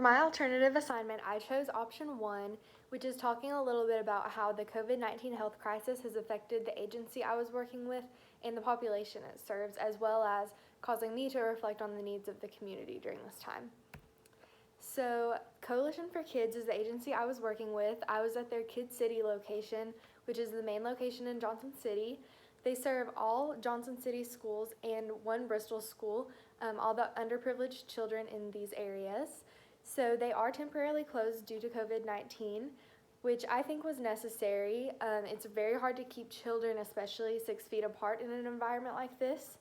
For my alternative assignment, I chose option 1, which is talking a little bit about how the COVID-19 health crisis has affected the agency I was working with and the population it serves, as well as causing me to reflect on the needs of the community during this time. So, Coalition for Kids is the agency I was working with. I was at their Kid City location, which is the main location in Johnson City. They serve all Johnson City schools and one Bristol school, all the underprivileged children in these areas. So they are temporarily closed due to COVID-19, which I think was necessary. It's very hard to keep children, especially 6 feet apart in an environment like this,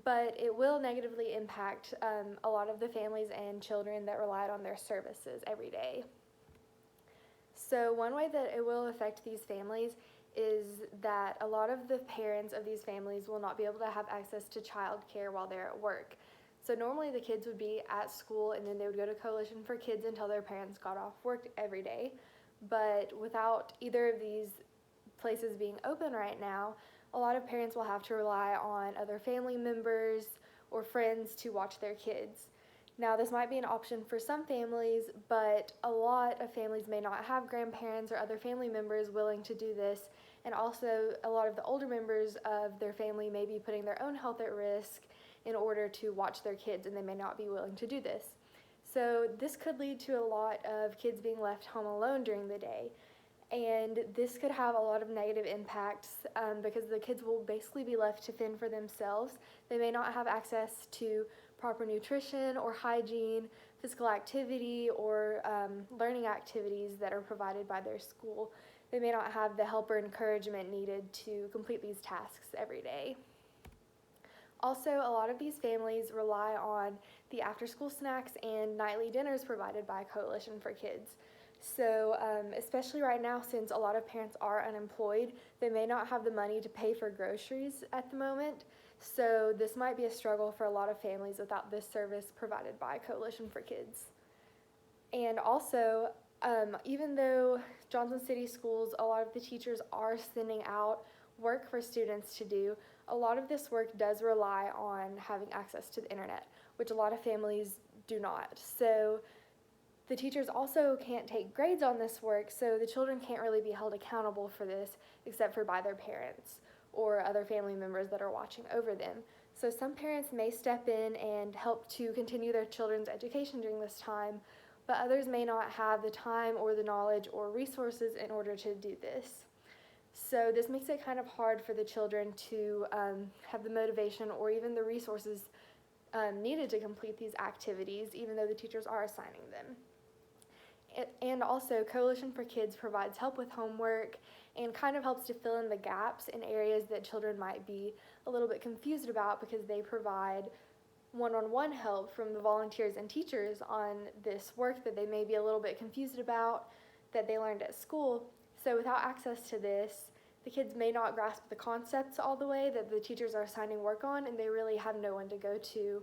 but it will negatively impact a lot of the families and children that relied on their services every day. So one way that it will affect these families is that a lot of the parents of these families will not be able to have access to childcare while they're at work. So normally the kids would be at school and then they would go to Coalition for Kids until their parents got off work every day. But without either of these places being open right now, a lot of parents will have to rely on other family members or friends to watch their kids. Now, this might be an option for some families, but a lot of families may not have grandparents or other family members willing to do this, and also a lot of the older members of their family may be putting their own health at risk in order to watch their kids, and they may not be willing to do this. So this could lead to a lot of kids being left home alone during the day. And this could have a lot of negative impacts because the kids will basically be left to fend for themselves. They may not have access to proper nutrition or hygiene, physical activity, or learning activities that are provided by their school. They may not have the help or encouragement needed to complete these tasks every day. Also, a lot of these families rely on the after-school snacks and nightly dinners provided by Coalition for Kids. So, especially right now, since a lot of parents are unemployed, they may not have the money to pay for groceries at the moment. So this might be a struggle for a lot of families without this service provided by Coalition for Kids. And also, even though Johnson City schools, a lot of the teachers are sending out work for students to do, a lot of this work does rely on having access to the internet, which a lot of families do not. So the teachers also can't take grades on this work, so the children can't really be held accountable for this except for by their parents or other family members that are watching over them. So some parents may step in and help to continue their children's education during this time, but others may not have the time or the knowledge or resources in order to do this. So this makes it kind of hard for the children to have the motivation or even the resources needed to complete these activities, even though the teachers are assigning them. And also, Coalition for Kids provides help with homework and kind of helps to fill in the gaps in areas that children might be a little bit confused about because they provide one-on-one help from the volunteers and teachers on this work that they may be a little bit confused about that they learned at school. So without access to this, the kids may not grasp the concepts all the way that the teachers are assigning work on, and they really have no one to go to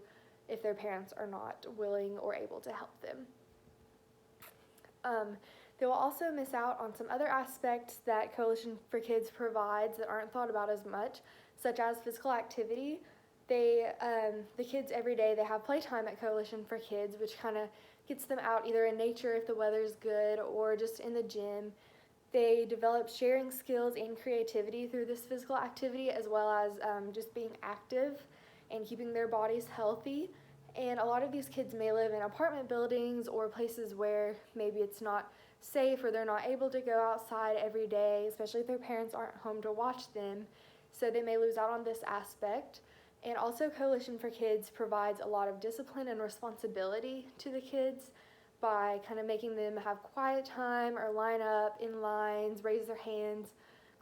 if their parents are not willing or able to help them. They will also miss out on some other aspects that Coalition for Kids provides that aren't thought about as much, such as physical activity. The kids every day, they have playtime at Coalition for Kids, which kind of gets them out either in nature if the weather's good or just in the gym. They develop sharing skills and creativity through this physical activity, as well as just being active and keeping their bodies healthy. And a lot of these kids may live in apartment buildings or places where maybe it's not safe or they're not able to go outside every day, especially if their parents aren't home to watch them. So they may lose out on this aspect. And also, Coalition for Kids provides a lot of discipline and responsibility to the kids by kind of making them have quiet time or line up in lines, raise their hands,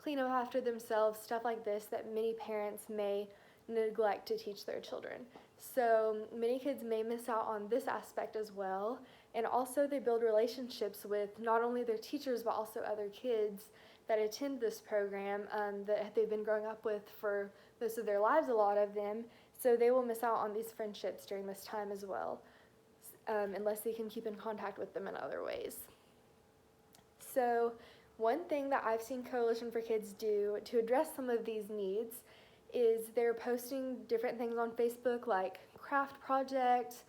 clean up after themselves, stuff like this that many parents may neglect to teach their children. So many kids may miss out on this aspect as well. And also they build relationships with not only their teachers but also other kids that attend this program that they've been growing up with for most of their lives, a lot of them. So they will miss out on these friendships during this time as well, unless they can keep in contact with them in other ways. So one thing that I've seen Coalition for Kids do to address some of these needs is they're posting different things on Facebook like craft projects,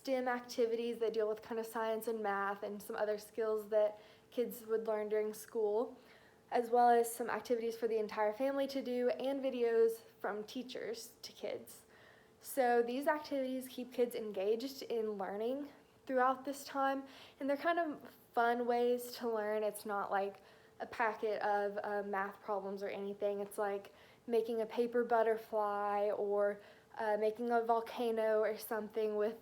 STEM activities that deal with kind of science and math and some other skills that kids would learn during school, as well as some activities for the entire family to do and videos from teachers to kids. So these activities keep kids engaged in learning throughout this time, and they're kind of fun ways to learn. It's not like a packet of math problems or anything. It's like making a paper butterfly or making a volcano or something with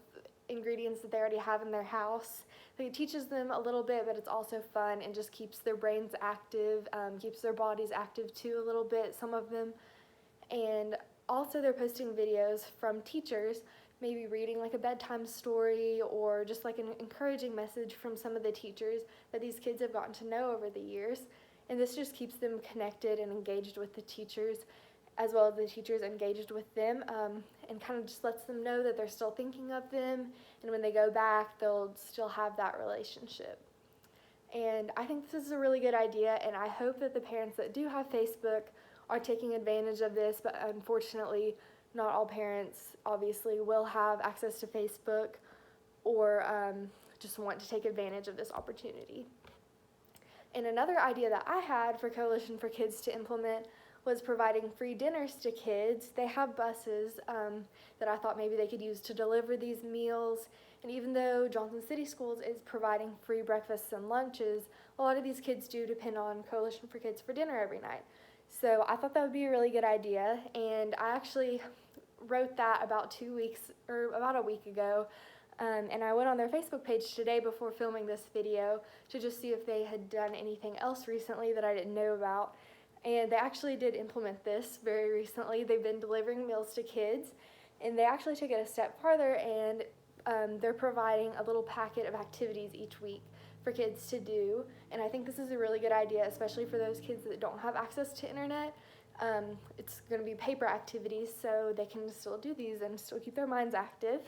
ingredients that they already have in their house. So it teaches them a little bit, but it's also fun and just keeps their brains active, keeps their bodies active too a little bit, some of them. And also they're posting videos from teachers, maybe reading like a bedtime story or just like an encouraging message from some of the teachers that these kids have gotten to know over the years. And this just keeps them connected and engaged with the teachers, as well as the teachers engaged with them, and kind of just lets them know that they're still thinking of them, and when they go back, they'll still have that relationship. And I think this is a really good idea, and I hope that the parents that do have Facebook are taking advantage of this, but unfortunately, not all parents obviously will have access to Facebook or just want to take advantage of this opportunity. And another idea that I had for Coalition for Kids to implement was providing free dinners to kids. They have buses that I thought maybe they could use to deliver these meals. And even though Johnson City Schools is providing free breakfasts and lunches, a lot of these kids do depend on Coalition for Kids for dinner every night. So I thought that would be a really good idea, and I actually wrote that about a week ago, and I went on their Facebook page today before filming this video to just see if they had done anything else recently that I didn't know about. And they actually did implement this very recently. They've been delivering meals to kids, and they actually took it a step farther, and they're providing a little packet of activities each week for kids to do. And I think this is a really good idea, especially for those kids that don't have access to internet. It's going to be paper activities, so they can still do these and still keep their minds active.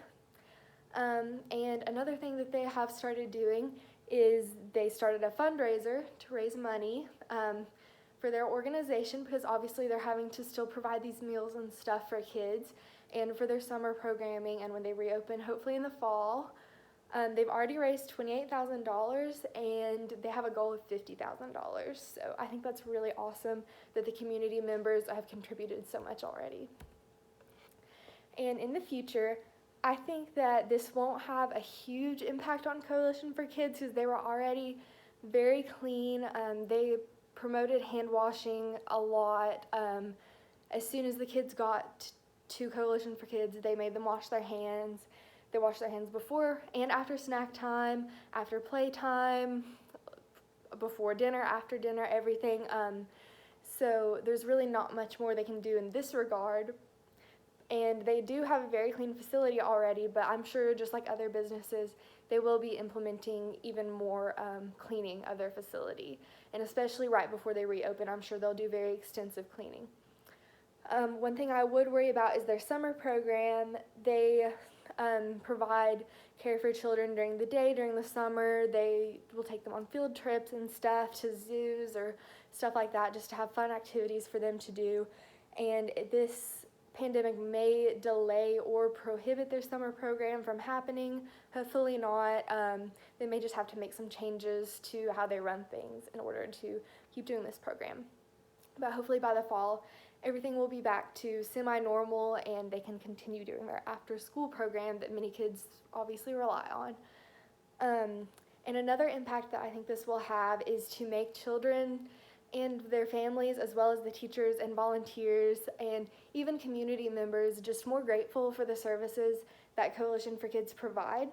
And another thing that they have started doing is they started a fundraiser to raise money for their organization, because obviously they're having to still provide these meals and stuff for kids and for their summer programming, and when they reopen, hopefully in the fall. They've already raised $28,000, and they have a goal of $50,000. So I think that's really awesome that the community members have contributed so much already. And in the future, I think that this won't have a huge impact on Coalition for Kids, because they were already very clean. They promoted hand washing a lot. As soon as the kids got to Coalition for Kids, they made them wash their hands. They wash their hands before and after snack time, after playtime, before dinner, after dinner, everything. So there's really not much more they can do in this regard. And they do have a very clean facility already, but I'm sure just like other businesses, they will be implementing even more cleaning of their facility. And especially right before they reopen, I'm sure they'll do very extensive cleaning. One thing I would worry about is their summer program. They provide care for children during the day, during the summer. They will take them on field trips and stuff to zoos or stuff like that, just to have fun activities for them to do. And this pandemic may delay or prohibit their summer program from happening. Hopefully not. They may just have to make some changes to how they run things in order to keep doing this program. But hopefully by the fall, everything will be back to semi-normal, and they can continue doing their after-school program that many kids obviously rely on. And another impact that I think this will have is to make children and their families, as well as the teachers and volunteers and even community members, just more grateful for the services that Coalition for Kids provide.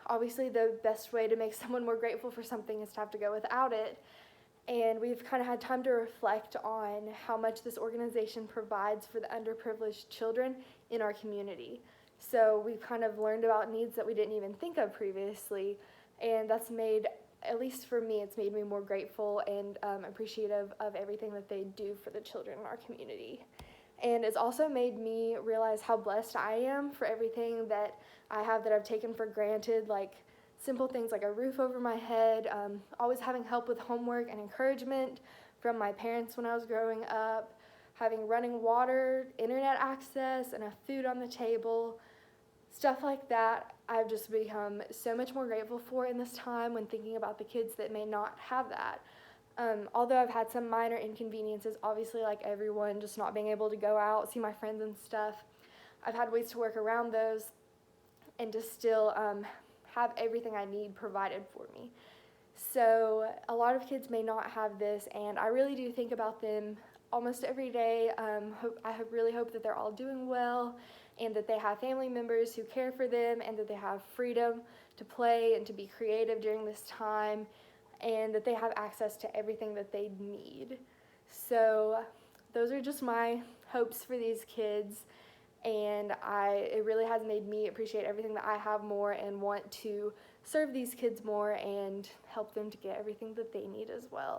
Obviously, the best way to make someone more grateful for something is to have to go without it. And we've kind of had time to reflect on how much this organization provides for the underprivileged children in our community. So we've kind of learned about needs that we didn't even think of previously, and that's made, at least for me, it's made me more grateful and appreciative of everything that they do for the children in our community. And it's also made me realize how blessed I am for everything that I have that I've taken for granted, like simple things like a roof over my head, always having help with homework and encouragement from my parents when I was growing up, having running water, internet access, and food on the table. stuff like that I've just become so much more grateful for in this time when thinking about the kids that may not have that. Although I've had some minor inconveniences, obviously, like everyone, just not being able to go out, see my friends and stuff, I've had ways to work around those and to still have everything I need provided for me. So a lot of kids may not have this, and I really do think about them almost every day. Really hope that they're all doing well, and that they have family members who care for them, and that they have freedom to play and to be creative during this time, and that they have access to everything that they need. So those are just my hopes for these kids, and it really has made me appreciate everything that I have more and want to serve these kids more and help them to get everything that they need as well.